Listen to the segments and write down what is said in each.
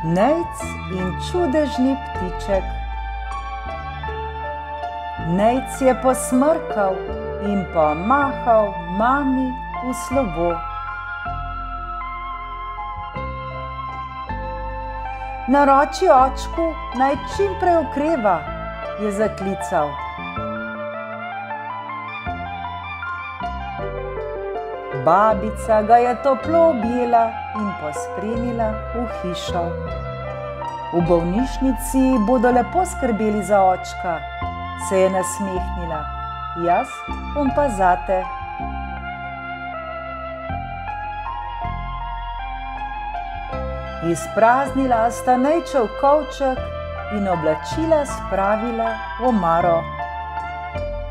Nejc in čudežni ptiček. Nejc je posmrkal in pomahal mami v slovo. Naroči očku, naj čim prej okreva, je zaklical. Babica ga je toplo objela in pospremila v hišo. V bolnišnici bodo lepo skrbeli za očka, se je nasmehnila. Jaz bom pa zate. Izpraznila sta Nejčev kovček in oblačila spravila v omaro.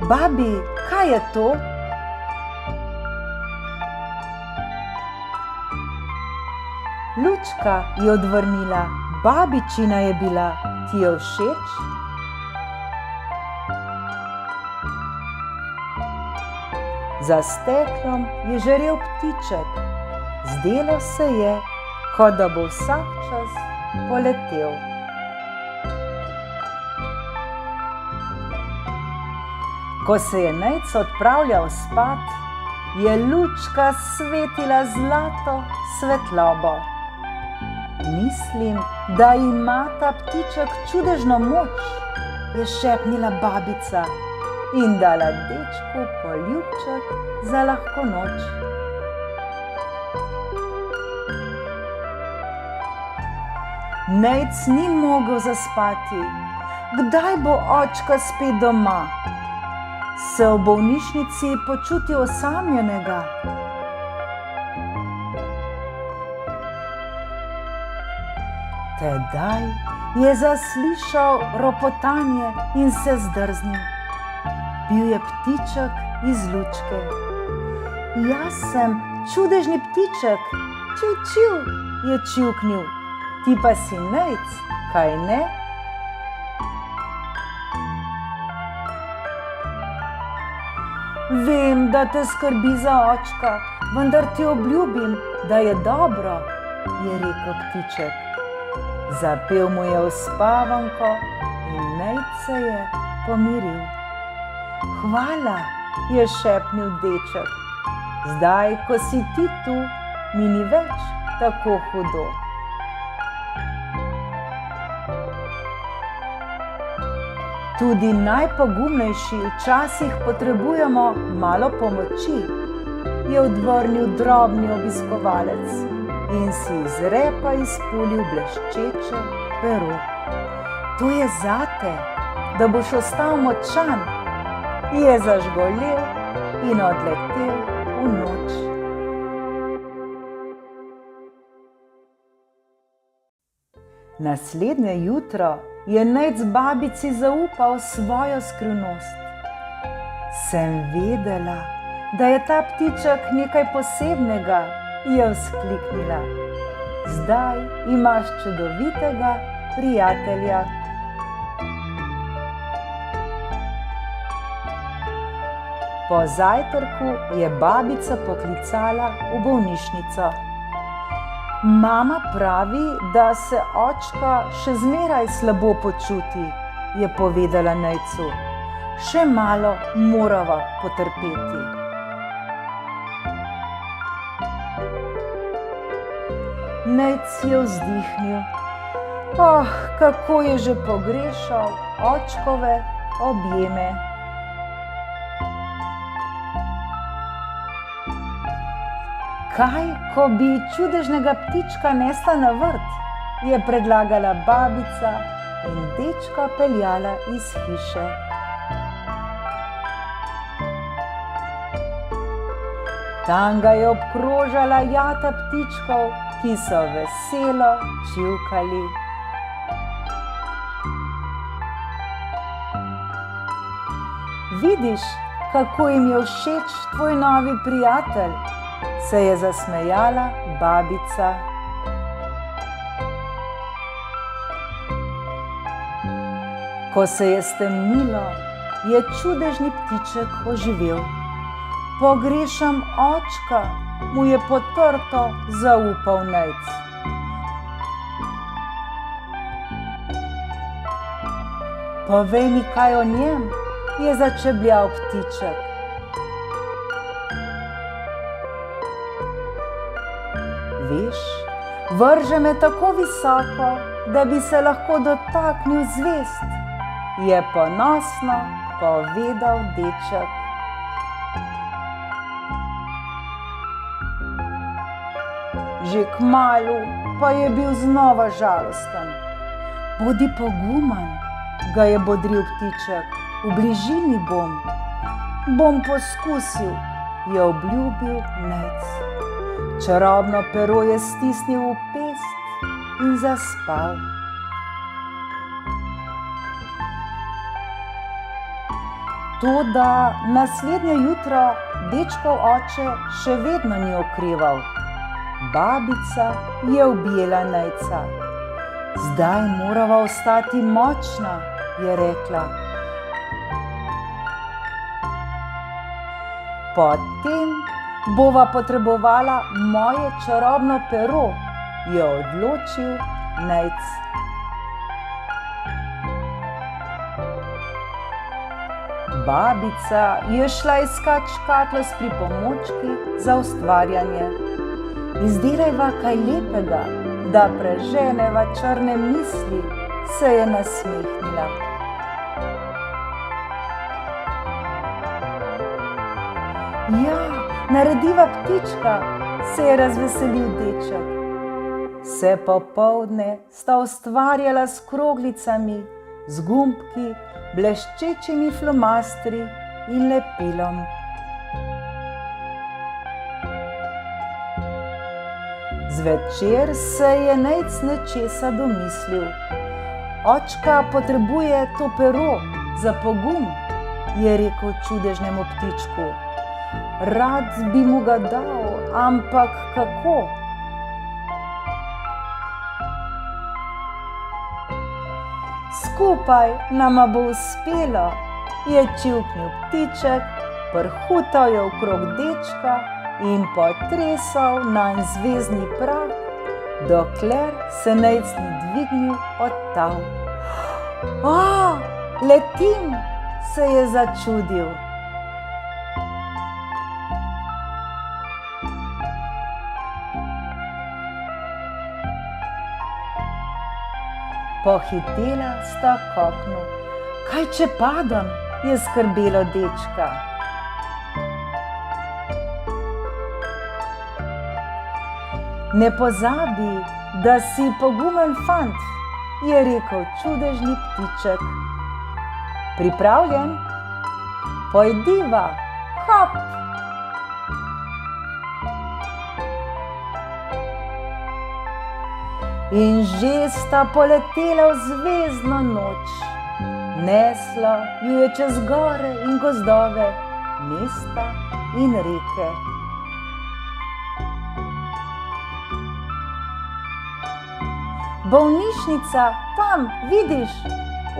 Babi, kaj je to? Lučka, je odvrnila, babičina je bila, ti je všeč? Za steklom je žarel ptiček, zdelo se je, kot da bo vsak čas poletel. Ko se je Nejc odpravljal spat, je lučka svetila zlato svetlobo. Mislim, da ima ta ptiček čudežno moč, je šepnila babica in dala dečku poljubček za lahko noč. Nejc ni mogel zaspati. Kdaj bo očka spet doma? Se v bolnišnici počuti osamljenega. Tedaj je zaslišal ropotanje in se zdrznil. Bil je ptiček iz lučke. Jaz sem čudežni ptiček, čiv, čiv, je čivknil. Ti pa si Nejc, kaj ne? Vem, da te skrbi za očka, vendar ti obljubim, da je dobro, je rekel ptiček. Zapel mu je uspavanko in Nejc se je pomiril. Hvala, je šepnil deček. Zdaj, ko si ti tu, mi ni več tako hudo. Tudi najpogumnejši včasih potrebujemo malo pomoči, je odvrnil drobni obiskovalec in si iz repa izpulil bleščeče pero. To je zate, da boš ostal močan, je zažgolel in odletel v noč. Naslednje jutro je Nejc babici zaupal svojo skrivnost. Sem vedela, da je ta ptiček nekaj posebnega, je vzkliknila. Zdaj imaš čudovitega prijatelja. Po zajtrku je babica poklicala v bolnišnico. Mama pravi, da se očka še zmeraj slabo počuti, je povedala Nejcu. Še malo morava potrpeti. Nejc je vzdihnil. Oh, kako je že pogrešal očkove objeme. Kaj, ko bi čudežnega ptička nesla na vrt, je predlagala babica in dečka peljala iz hiše. Tam ga je obkrožala jata ptičkov, ki so veselo čivkali. Vidiš, kako jim je všeč tvoj novi prijatelj, se je zasmejala babica. Ko se je stemnilo, je čudežni ptiček oživel. Pogrešam očka, mu je potrto zaupal Nejc. povej mi kaj o njem, je začebljal ptiček. Veš, vrže me tako visoko, da bi se lahko dotaknil zvezd, je ponosno povedal deček. Že kmalu pa je bil znova žalosten. Bodi poguman, ga je bodril ptiček, v bližini bom. Bom poskusil, je obljubil Nejc. Čarobno pero je stisnil v pest in zaspal. Toda naslednje jutro dečkov oče še vedno ni okreval. Babica je objela Nejca. Zdaj morava ostati močna, je rekla. Potem bova potrebovala moje čarobno pero, je odločil Nejc. Babica je šla iskat škatlo s pripomočki za ustvarjanje. Izdelajva kaj lepega, da preženeva črne misli, se je nasmehnila. Ja, narediva ptička, se je razveselil deček. Vse popoldne sta ustvarjala s kroglicami, z gumbki, bleščečimi flomastri in lepilom. Zvečer se je Nejc nečesa domislil. Očka potrebuje to pero za pogum, je rekel čudežnemu ptičku. Rad bi mu ga dal, ampak kako? Skupaj nama bo uspelo, je čivknil ptiček, prhutal je okrog dečka in potresal nanj zvezdni prah, dokler se Nejc ni dvignil od tal. O, letim, se je začudil. Pohitela sta k oknu. Kaj če padem, je skrbelo dečka. Ne pozabi, da si pogumen fant, je rekel čudežni ptiček. Pripravljen? Pojdiva, hop! In že sta poletela v zvezdno noč. Neslo ju je čez gore in gozdove, mesta in reke. Bolnišnica, tam, vidiš,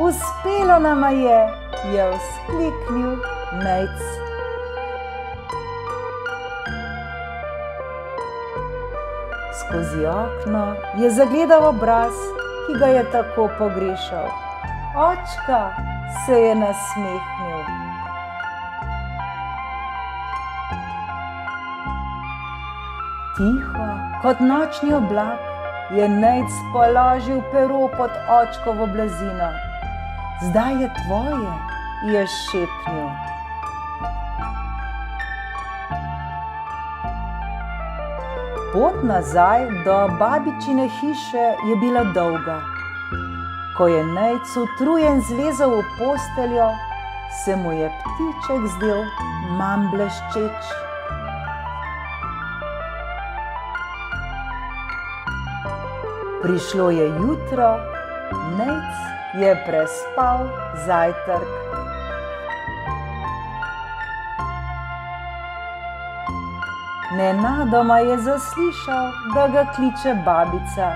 uspelo nama je vzkliknil Nejc. Skozi okno je zagledal obraz, ki ga je tako pogrešal. Očka, se je nasmehnil. Tiho, kot nočni oblak, je Nejc položil pero pod očkovo blazino. Zdaj je tvoje, je šepnil. Pot nazaj do babičine hiše je bila dolga. Ko je Nejc utrujen zlezel v posteljo, se mu je ptiček zdel manj bleščeč. Prišlo je jutro, Nejc je prespal zajtrk. Nenadoma je zaslišal, da ga kliče babica.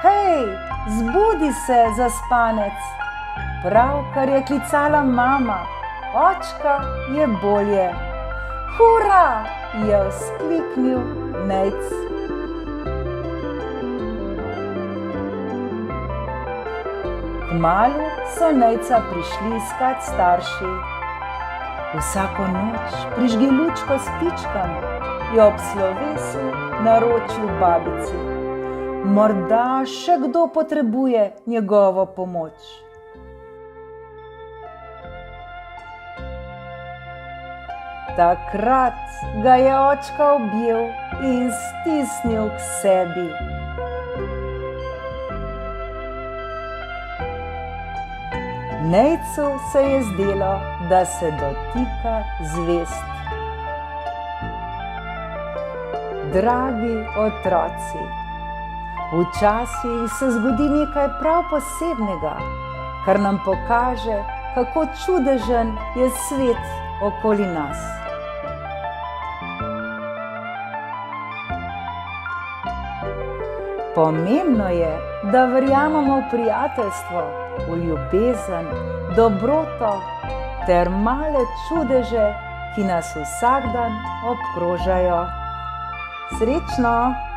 Hej, zbudi se, zaspanec! Pravkar je klicala mama, očka je bolje. Hura, je vzkliknil Nejc. Kmalu so Nejca prišli iskat starši. Vsako noč prižgi lučko s pičkam, jo ob slovesu naročil babici. Morda še kdo potrebuje njegovo pomoč. Takrat ga je očka objel in stisnil k sebi. Nejcu se je zdelo, da se dotika zvezd. Dragi otroci, včasih se zgodi nekaj prav posebnega, kar nam pokaže, kako čudežen je svet okoli nas. Pomembno je, da verjamemo v prijateljstvo, v ljubezen, dobroto ter male čudeže, ki nas vsak dan obkrožajo. Srečno!